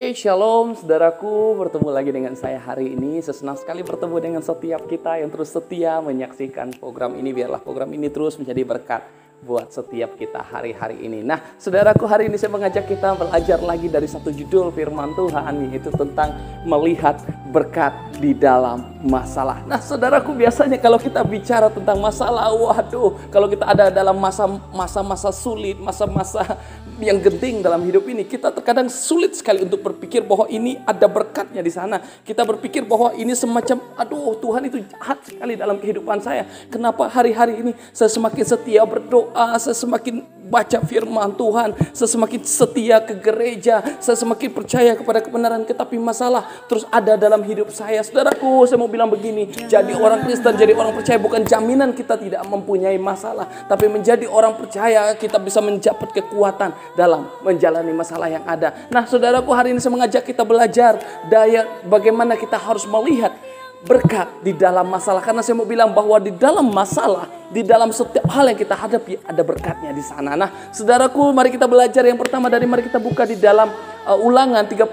Shalom saudaraku, bertemu lagi dengan saya hari ini. Senang sekali bertemu dengan setiap kita yang terus setia menyaksikan program ini. Biarlah program ini terus menjadi berkat buat setiap kita hari-hari ini. Nah, saudaraku, hari ini saya mengajak kita belajar lagi dari satu judul firman Tuhan, yaitu tentang melihat berkat di dalam masalah. Nah, saudaraku, biasanya kalau kita bicara tentang masalah, waduh, kalau kita ada dalam masa-masa sulit, masa-masa yang genting dalam hidup ini, kita terkadang sulit sekali untuk berpikir bahwa ini ada berkatnya di sana. Kita berpikir bahwa ini semacam, aduh, Tuhan itu jahat sekali dalam kehidupan saya. Kenapa hari-hari ini saya semakin setia berdoa, saya semakin baca firman Tuhan, saya semakin setia ke gereja, saya semakin percaya kepada kebenaran, tetapi masalah terus ada dalam hidup saya. Saudaraku, saya mau bilang begini, jadi orang Kristen, jadi orang percaya bukan jaminan kita tidak mempunyai masalah, tapi menjadi orang percaya kita bisa mendapat kekuatan dalam menjalani masalah yang ada. Nah, saudaraku, hari ini saya mengajak kita belajar bagaimana kita harus melihat berkat di dalam masalah. Karena saya mau bilang bahwa di dalam masalah, di dalam setiap hal yang kita hadapi ada berkatnya di sana. Nah, saudaraku, mari kita belajar yang pertama mari kita buka di dalam Ulangan 31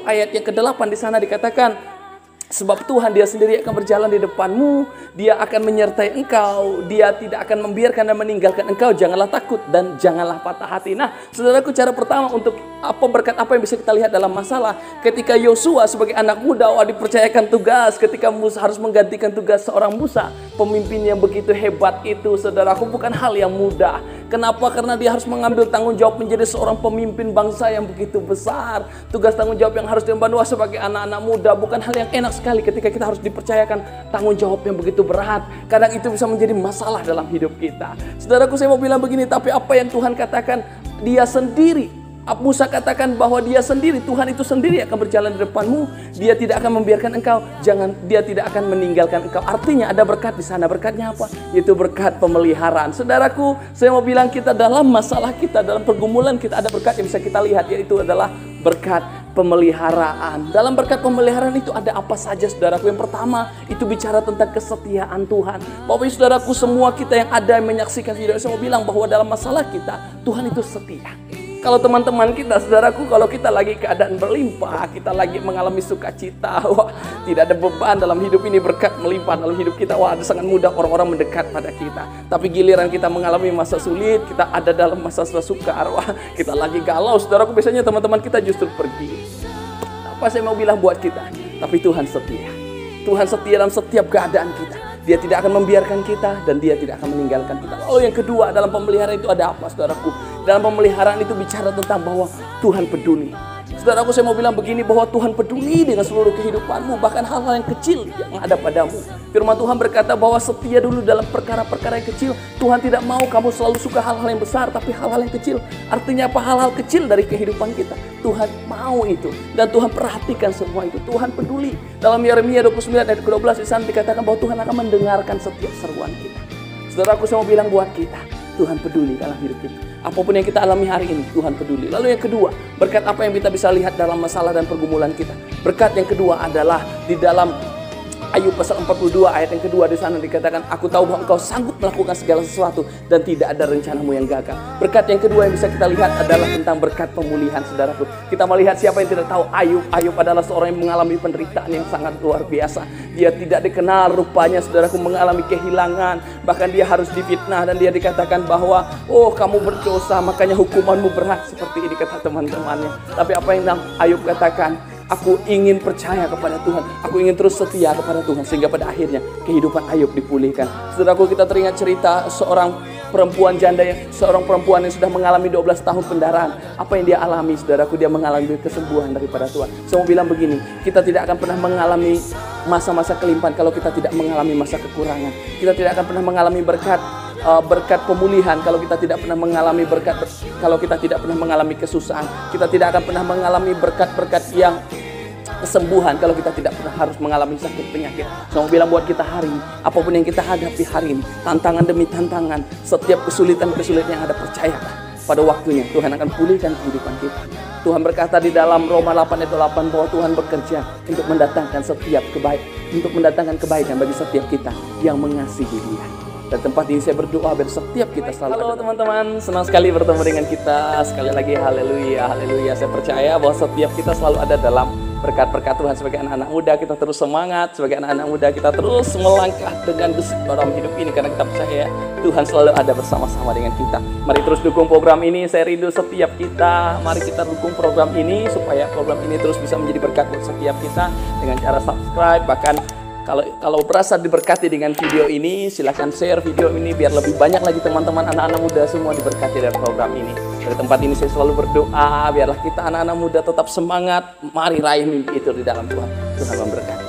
ayat yang ke-8. Di sana dikatakan, sebab Tuhan dia sendiri akan berjalan di depanmu, dia akan menyertai engkau, dia tidak akan membiarkan dan meninggalkan engkau, janganlah takut dan janganlah patah hati. Nah, saudaraku, cara pertama untuk berkat apa yang bisa kita lihat dalam masalah, ketika Yosua sebagai anak muda dipercayakan tugas, ketika Musa harus menggantikan tugas seorang Musa, pemimpin yang begitu hebat itu, saudaraku, bukan hal yang mudah. Kenapa? Karena dia harus mengambil tanggung jawab menjadi seorang pemimpin bangsa yang begitu besar. Tugas tanggung jawab yang harus diemban sebagai anak-anak muda bukan hal yang enak sekali ketika kita harus dipercayakan tanggung jawab yang begitu berat. Kadang itu bisa menjadi masalah dalam hidup kita. Saudaraku, saya mau bilang begini, tapi apa yang Tuhan katakan, dia sendiri, Musa katakan bahwa dia sendiri, Tuhan itu sendiri akan berjalan di depanmu, dia tidak akan membiarkan engkau, dia tidak akan meninggalkan engkau. Artinya ada berkat di sana. Berkatnya apa? Yaitu berkat pemeliharaan. Saudaraku, saya mau bilang, kita dalam masalah kita, dalam pergumulan kita ada berkat yang bisa kita lihat, yaitu adalah berkat pemeliharaan. Dalam berkat pemeliharaan itu ada apa saja, saudaraku? Yang pertama, itu bicara tentang kesetiaan Tuhan. Bapak ibu saudaraku, semua kita yang ada yang menyaksikan video, saya mau bilang bahwa dalam masalah kita, Tuhan itu setia. Kalau teman-teman kita, saudaraku, kalau kita lagi keadaan berlimpah, kita lagi mengalami sukacita, wah, tidak ada beban dalam hidup ini, berkat melimpah dalam hidup kita, wah, sangat mudah orang-orang mendekat pada kita. Tapi giliran kita mengalami masa sulit, kita ada dalam masa sukar, wah, kita lagi galau, saudaraku, biasanya teman-teman kita justru pergi. Apa saya mau bilang buat kita? Tapi Tuhan setia. Tuhan setia dalam setiap keadaan kita. Dia tidak akan membiarkan kita dan dia tidak akan meninggalkan kita. Lalu yang kedua, dalam pemeliharaan itu ada apa, saudaraku? Dalam pemeliharaan itu bicara tentang bahwa Tuhan peduli. Saudaraku, saya mau bilang begini, bahwa Tuhan peduli dengan seluruh kehidupanmu, bahkan hal-hal yang kecil yang ada padamu. Firman Tuhan berkata bahwa setia dulu dalam perkara-perkara yang kecil. Tuhan tidak mau kamu selalu suka hal-hal yang besar, tapi hal-hal yang kecil. Artinya apa? Hal-hal kecil dari kehidupan kita. Tuhan mau itu. Dan Tuhan perhatikan semua itu. Tuhan peduli. Dalam Yeremia 29 ayat ke-12 di sana dikatakan bahwa Tuhan akan mendengarkan setiap seruan kita. Saudaraku, saya mau bilang buat kita, Tuhan peduli dalam hidup kita. Apapun yang kita alami hari ini, Tuhan peduli. Lalu yang kedua, berkat apa yang kita bisa lihat dalam masalah dan pergumulan kita? Berkat yang kedua adalah di dalam Ayub pasal 42 ayat yang kedua, di sana dikatakan, aku tahu bahwa engkau sanggup melakukan segala sesuatu dan tidak ada rencanamu yang gagal. Berkat yang kedua yang bisa kita lihat adalah tentang berkat pemulihan, saudaraku. Kita melihat, siapa yang tidak tahu Ayub? Ayub adalah seorang yang mengalami penderitaan yang sangat luar biasa. Dia tidak dikenal rupanya, saudaraku, mengalami kehilangan. Bahkan dia harus difitnah dan dia dikatakan bahwa, oh, kamu berdosa, makanya hukumanmu berat, seperti ini kata teman-temannya. Tapi apa yang Ayub katakan? Aku ingin percaya kepada Tuhan. Aku ingin terus setia kepada Tuhan. Sehingga pada akhirnya kehidupan Ayub dipulihkan. Saudaraku, kita teringat cerita seorang perempuan yang sudah mengalami 12 tahun pendarahan. Apa yang dia alami, saudaraku? Dia mengalami kesembuhan daripada Tuhan. Saya mau bilang begini, kita tidak akan pernah mengalami masa-masa kelimpahan kalau kita tidak mengalami masa kekurangan. Kita tidak akan pernah mengalami berkat pemulihan kalau kita tidak pernah mengalami kalau kita tidak pernah mengalami kesusahan. Kita tidak akan pernah mengalami berkat-berkat yang kesembuhan kalau kita tidak pernah harus mengalami sakit penyakit. Saya mau bilang buat kita hari ini, apapun yang kita hadapi hari ini, tantangan demi tantangan, setiap kesulitan-kesulitan yang ada, percayalah, pada waktunya Tuhan akan pulihkan kehidupan kita. Tuhan berkata di dalam Roma 8 ayat 8 bahwa Tuhan bekerja untuk mendatangkan kebaikan bagi setiap kita yang mengasihi Dia. Dan tempat ini saya berdoa biar setiap kita selalu. Halo teman-teman, senang sekali bertemu dengan kita. Sekali lagi haleluya, haleluya. Saya percaya bahwa setiap kita selalu ada dalam berkat-berkat Tuhan. Sebagai anak-anak muda kita terus semangat, sebagai anak-anak muda kita terus melangkah dengan gesit dalam hidup ini, karena kita percaya Tuhan selalu ada bersama-sama dengan kita. Mari terus dukung program ini, saya rindu setiap kita. Mari kita dukung program ini supaya program ini terus bisa menjadi berkat buat setiap kita dengan cara subscribe. Bahkan kalau berasa diberkati dengan video ini, silahkan share video ini biar lebih banyak lagi teman-teman anak-anak muda semua diberkati dari program ini. Dari tempat ini saya selalu berdoa, biarlah kita anak-anak muda tetap semangat. Mari raih mimpi itu di dalam Tuhan. Tuhan memberkati.